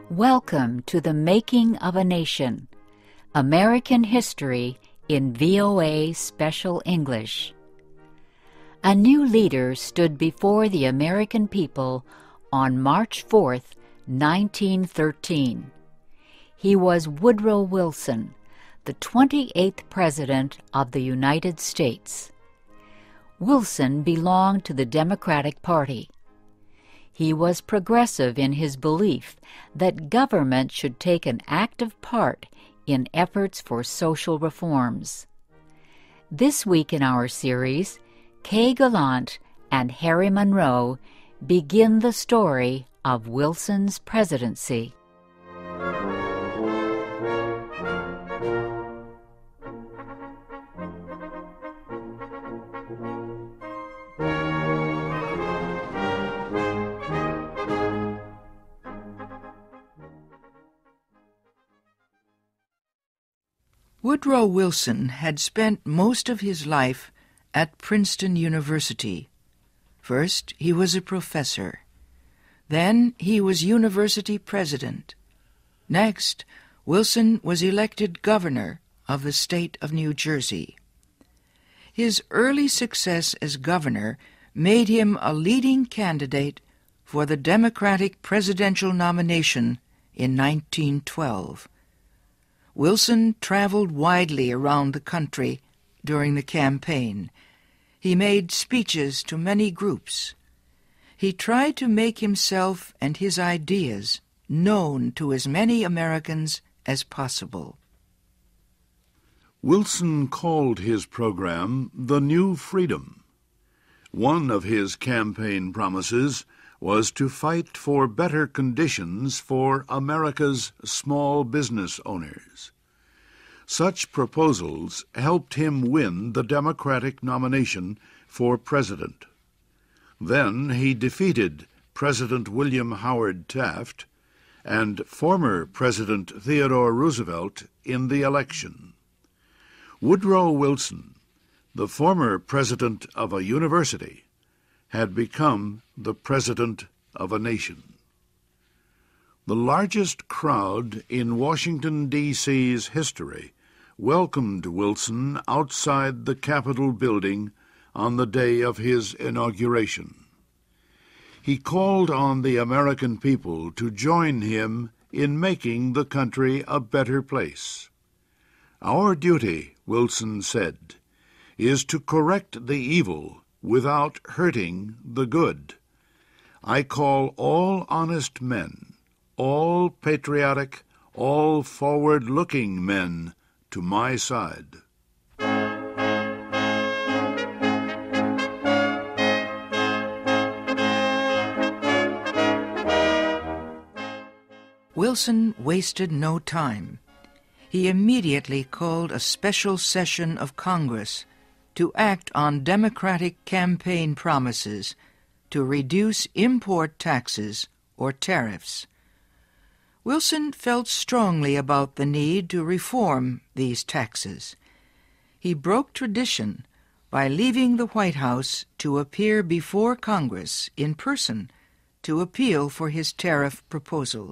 Welcome to the Making of a Nation, American History in VOA Special English. A new leader stood before the American people on March 4th, 1913. He was Woodrow Wilson, the 28th President of the United States. Wilson belonged to the Democratic Party. He was progressive in his belief that government should take an active part in efforts for social reforms. This week in our series, Kay Gallant and Harry Monroe begin the story of Wilson's presidency. Woodrow Wilson had spent most of his life at Princeton University. First, he was a professor. Then, he was university president. Next, Wilson was elected governor of the state of New Jersey. His early success as governor made him a leading candidate for the Democratic presidential nomination in 1912. Wilson traveled widely around the country during the campaign. He made speeches to many groups. He tried to make himself and his ideas known to as many Americans as possible. Wilson called his program the New Freedom. One of his campaign promises was to fight for better conditions for America's small business owners. Such proposals helped him win the Democratic nomination for president. Then he defeated President William Howard Taft and former President Theodore Roosevelt in the election. Woodrow Wilson, the former president of a university, had become the president of a nation. The largest crowd in Washington, D.C.'s history welcomed Wilson outside the Capitol building on the day of his inauguration. He called on the American people to join him in making the country a better place. "Our duty," Wilson said, "is to correct the evil without hurting the good. I call all honest men, all patriotic, all forward-looking men to my side." Wilson wasted no time. He immediately called a special session of Congress to act on Democratic campaign promises to reduce import taxes or tariffs. Wilson felt strongly about the need to reform these taxes. He broke tradition by leaving the White House to appear before Congress in person to appeal for his tariff proposals.